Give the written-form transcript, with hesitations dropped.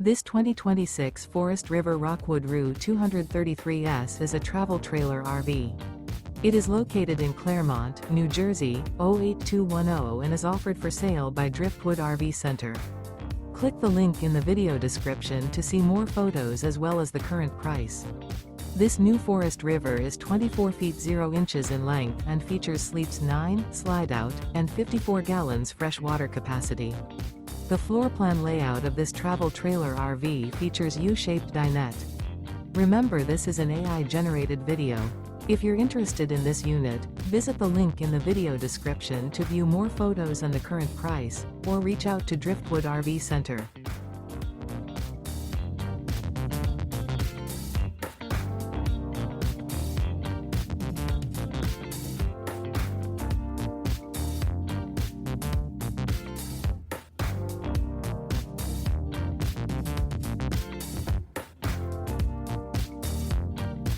This 2026 Forest River Rockwood RU 233S is a travel trailer RV. It is located in Clermont, New Jersey, 08210 and is offered for sale by Driftwood RV Center. Click the link in the video description to see more photos as well as the current price. This new Forest River is 24 feet 0 inches in length and features sleeps 9, slide-out, and 54 gallons fresh water capacity. The floor plan layout of this travel trailer RV features U-shaped dinette. Remember, this is an AI-generated video. If you're interested in this unit, visit the link in the video description to view more photos and the current price, or reach out to Driftwood RV Center.